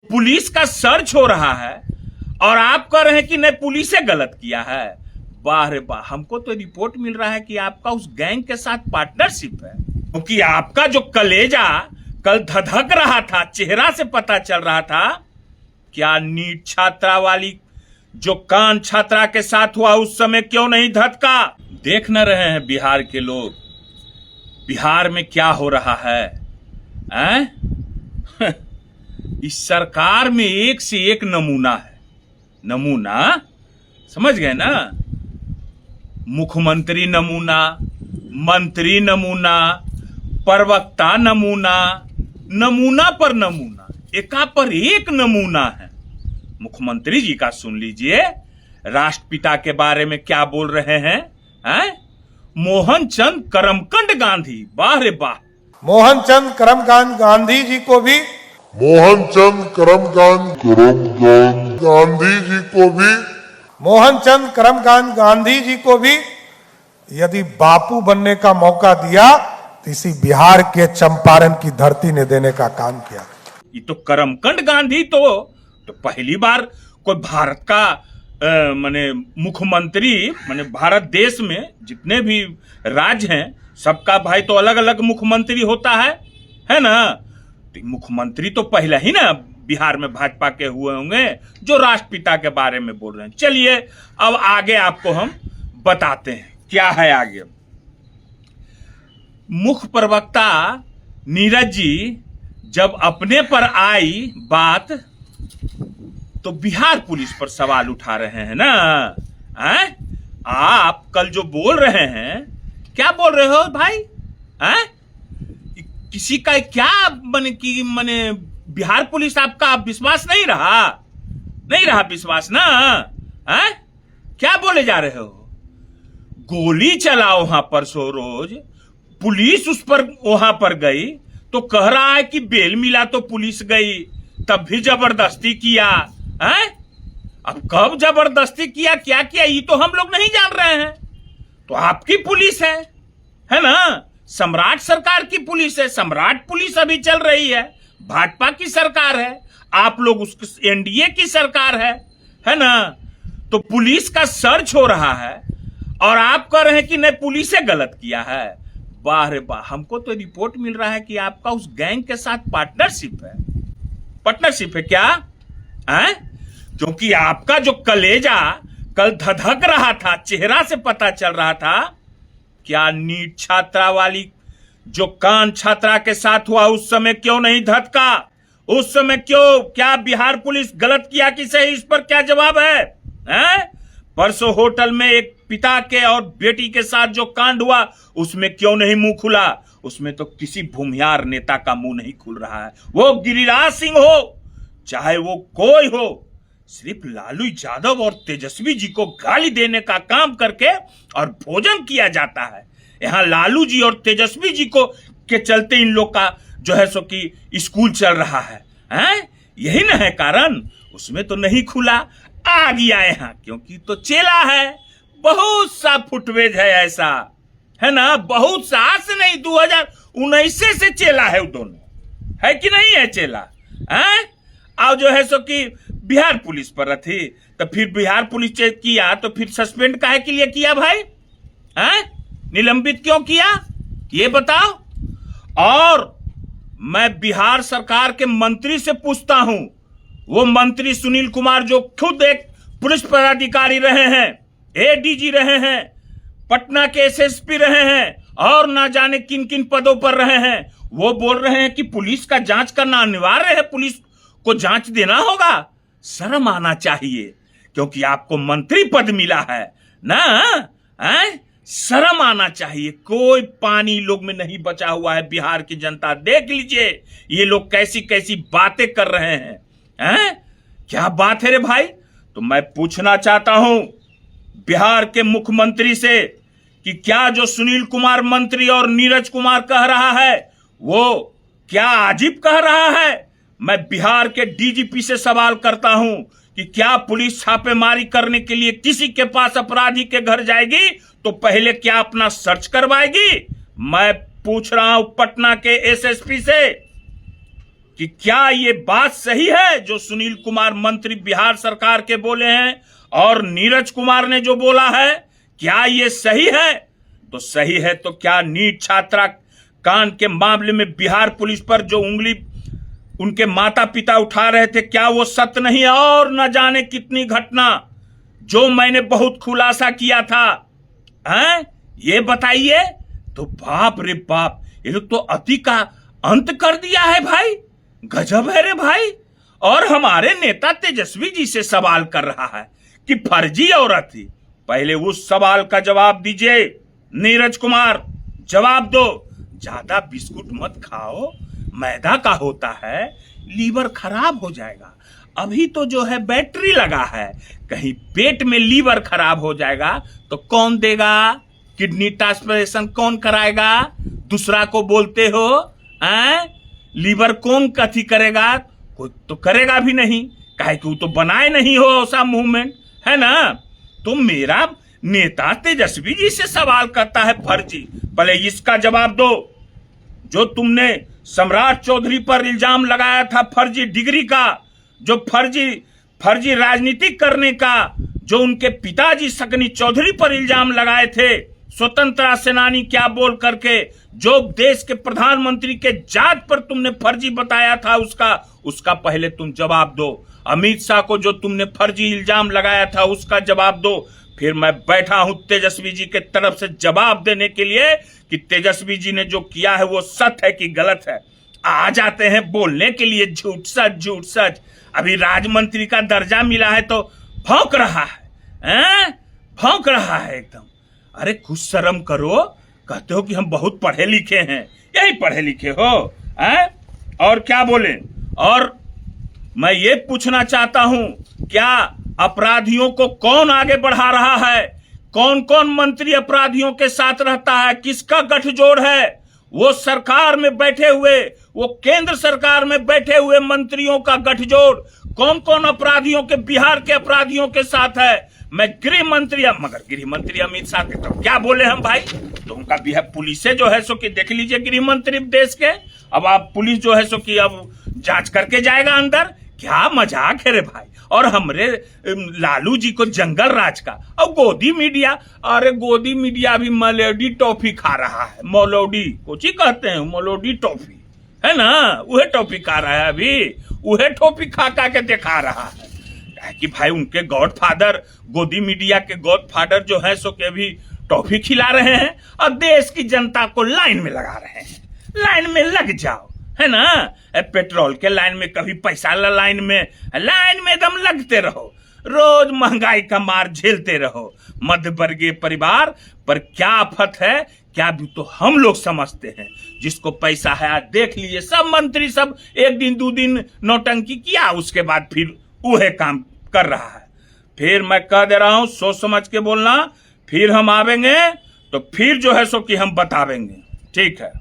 Police का search हो रहा है और आप कह रहे हैं कि नहीं पुलिस ने गलत किया है। वाह रे वाह, हमको तो रिपोर्ट मिल रहा है कि आपका उस गैंग के साथ पार्टनरशिप है, क्योंकि आपका जो कलेजा कल धधक रहा था, चेहरा से पता चल रहा था। क्या नीट छात्रा वाली जो कान छात्रा के साथ हुआ उस समय क्यों नहीं धधका? देख न रहे हैं बिहार के लोग, बिहार में क्या हो रहा है? इस सरकार में एक से एक नमूना है। नमूना समझ गए ना? मुख्यमंत्री नमूना, मंत्री नमूना, प्रवक्ता नमूना, नमूना पर नमूना, एका पर एक नमूना है। मुख्यमंत्री जी का सुन लीजिए, राष्ट्रपिता के बारे में क्या बोल रहे हैं? मोहनचंद करमचंद गांधी, वाह रे वाह। मोहनचंद करमचंद गांधी जी को भी मोहनचंद करमचंद गांधी जी को भी यदि बापू बनने का मौका दिया तो इसी बिहार के चंपारण की धरती ने देने का काम किया। ये तो करमचंद गांधी तो पहली बार कोई भारत का माने मुख्यमंत्री, माने भारत देश में जितने भी राज्य हैं सबका भाई तो अलग अलग मुख्यमंत्री होता है ना? तो मुख्यमंत्री तो पहले ही ना बिहार में भाजपा के हुए होंगे जो राष्ट्रपिता के बारे में बोल रहे हैं। चलिए अब आगे आपको हम बताते हैं क्या है आगे। मुख्य प्रवक्ता नीरज जी जब अपने पर आई बात तो बिहार पुलिस पर सवाल उठा रहे हैं ना? आप कल जो बोल रहे हैं, क्या बोल रहे हो भाई? किसी का क्या मने बिहार पुलिस आपका विश्वास नहीं रहा विश्वास ना? क्या बोले जा रहे हो? गोली चलाओ वहां पर सो रोज, पुलिस उस पर वहां पर गई तो कह रहा है कि बेल मिला तो पुलिस गई, तब भी जबरदस्ती किया। अब कब जबरदस्ती किया, क्या किया, ये तो हम लोग नहीं जान रहे हैं। तो आपकी पुलिस है ना? सम्राट सरकार की पुलिस है, सम्राट पुलिस अभी चल रही है, भाजपा की सरकार है, आप लोग उसकी एनडीए की सरकार है ना? तो पुलिस का सर्च हो रहा है और आप कह रहे हैं कि नहीं पुलिस ने गलत किया है। वाह रे वाह, हमको तो रिपोर्ट मिल रहा है कि आपका उस गैंग के साथ पार्टनरशिप है क्या? क्योंकि आपका जो कलेजा कल धधक रहा था, चेहरा से पता चल रहा था। क्या नीट छात्रा वाली जो कान छात्रा के साथ हुआ उस समय क्यों नहीं धधका? उस समय क्यों? क्या बिहार पुलिस गलत किया कि सही? इस पर क्या जवाब है? परसों होटल में एक पिता के और बेटी के साथ जो कांड हुआ उसमें क्यों नहीं मुंह खुला? उसमें तो किसी भूमिहार नेता का मुंह नहीं खुल रहा है, वो गिरिराज सिंह हो चाहे वो कोई हो। सिर्फ लालू यादव और तेजस्वी जी को गाली देने का काम करके और भोजन किया जाता है। यहाँ लालू जी और तेजस्वी जी को के चलते इन लोग का जो है सो कि स्कूल चल रहा है। यही ना है कारण? उसमें तो नहीं खुला, आ गया यहाँ क्योंकि तो चेला है। बहुत सा फुटवेज है ऐसा, है ना? बहुत सा, आज से नहीं 2019 से चेला है, वो दोनों है कि नहीं है चेला? और जो है सो कि बिहार पुलिस पर थी, तो फिर बिहार पुलिस चेक किया तो फिर सस्पेंड काहे के लिए किया भाई? निलंबित क्यों किया ये बताओ। और मैं बिहार सरकार के मंत्री से पूछता हूं, वो मंत्री सुनील कुमार जो खुद एक पुलिस पदाधिकारी रहे हैं, एडीजी रहे हैं, पटना के एसएसपी रहे हैं और ना जाने किन किन पदों पर रहे हैं, वो बोल रहे हैं कि पुलिस का जांच करना अनिवार्य है, पुलिस को जांच देना होगा। शर्म आना चाहिए क्योंकि आपको मंत्री पद मिला है ना? शर्म आना चाहिए। कोई पानी लोग में नहीं बचा हुआ है। बिहार की जनता देख लीजिए ये लोग कैसी कैसी बातें कर रहे हैं। क्या बात है रे भाई? तो मैं पूछना चाहता हूं बिहार के मुख्यमंत्री से कि क्या जो सुनील कुमार मंत्री और नीरज कुमार कह रहा है वो क्या अजीब कह रहा है? मैं बिहार के डीजीपी से सवाल करता हूं कि क्या पुलिस छापेमारी करने के लिए किसी के पास अपराधी के घर जाएगी तो पहले क्या अपना सर्च करवाएगी? मैं पूछ रहा हूं पटना के एसएसपी से, कि क्या ये बात सही है जो सुनील कुमार मंत्री बिहार सरकार के बोले हैं और नीरज कुमार ने जो बोला है, क्या ये सही है? तो सही है तो क्या नीट छात्रा कांड के मामले में बिहार पुलिस पर जो उंगली उनके माता पिता उठा रहे थे, क्या वो सत्य नहीं है? और न जाने कितनी घटना जो मैंने बहुत खुलासा किया था, हैं? ये बताइए। तो बाप रे बाप, ये लोग तो अति का अंत कर दिया है भाई, गजब है रे भाई। और हमारे नेता तेजस्वी जी से सवाल कर रहा है कि फर्जी औरत थी। पहले उस सवाल का जवाब दीजिए नीरज कुमार, जवाब दो। ज्यादा बिस्कुट मत खाओ, मैदा का होता है, लीवर खराब हो जाएगा। अभी तो जो है बैटरी लगा है, कहीं पेट में लीवर खराब हो जाएगा तो कौन देगा? किडनी ट्रांसप्लांटेशन कौन कराएगा? दूसरा को बोलते हो हैं? लीवर कौन कथी करेगा? कोई तो करेगा भी नहीं, काहे कि वो तो बनाए नहीं हो ऐसा मूवमेंट, है ना? तो मेरा नेता तेजस्वी जी से सवाल करता है फर्जी। पहले इसका जवाब दो। जो तुमने सम्राट चौधरी पर इल्जाम लगाया था फर्जी डिग्री का, जो फर्जी राजनीति करने का, जो उनके पिताजी सकनी चौधरी पर इल्जाम लगाए थे स्वतंत्रता सेनानी क्या बोल करके, जो देश के प्रधानमंत्री के जात पर तुमने फर्जी बताया था, उसका पहले तुम जवाब दो। अमित शाह को जो तुमने फर्जी इल्जाम लगाया था उसका जवाब दो। फिर मैं बैठा हूं तेजस्वी जी के तरफ से जवाब देने के लिए कि तेजस्वी जी ने जो किया है वो सत्य है कि गलत है। आ जाते हैं बोलने के लिए झूठ सच। अभी राज्य का दर्जा मिला है तो भौंक रहा है, भौंक रहा है एकदम। अरे कुछ शर्म करो, कहते हो कि हम बहुत पढ़े लिखे हैं, यही पढ़े लिखे हो हैं? और क्या बोले? और मैं ये पूछना चाहता हूं, क्या अपराधियों को कौन आगे बढ़ा रहा है? कौन कौन मंत्री अपराधियों के साथ रहता है? किसका गठजोड़ है? वो सरकार में बैठे हुए, वो केंद्र सरकार में बैठे हुए मंत्रियों का गठजोड़ कौन कौन अपराधियों के, बिहार के अपराधियों के साथ है? मैं गृह मंत्री, मगर गृह मंत्री अमित शाह के तो क्या बोले हम भाई? तो उनका बिहार पुलिस से जो है सो कि देख लीजिए गृह मंत्री देश के, अब आप पुलिस जो है सो कि अब जांच करके जाएगा अंदर। क्या मजाक है रे भाई। और हमरे लालू जी को जंगल राज का, और गोदी मीडिया, अरे गोदी मीडिया भी मलोडी टॉफी खा रहा है। मलोडी कोची कहते हैं, मलोडी टॉफी है ना, वह टॉफी खा रहा है अभी, वह टॉफी खा के दिखा रहा है कि भाई उनके गॉडफादर, गोदी मीडिया के गॉडफादर जो है सो के अभी टॉफी खिला रहे हैं और देश की जनता को लाइन में लगा रहे हैं। लाइन में लग जाओ, है ना? पेट्रोल के लाइन में, कभी पैसा लाइन में एकदम लगते रहो, रोज महंगाई का मार झेलते रहो। मध्य वर्गीय परिवार पर क्या आफत है, क्या भी तो हम लोग समझते हैं। जिसको पैसा है, आज देख लीजिए सब मंत्री सब एक दिन दो दिन नौटंकी किया, उसके बाद फिर वह काम कर रहा है। फिर मैं कह दे रहा हूं, सोच समझ के बोलना। फिर हम आवेंगे तो फिर जो है सो कि हम बतावेंगे, ठीक है?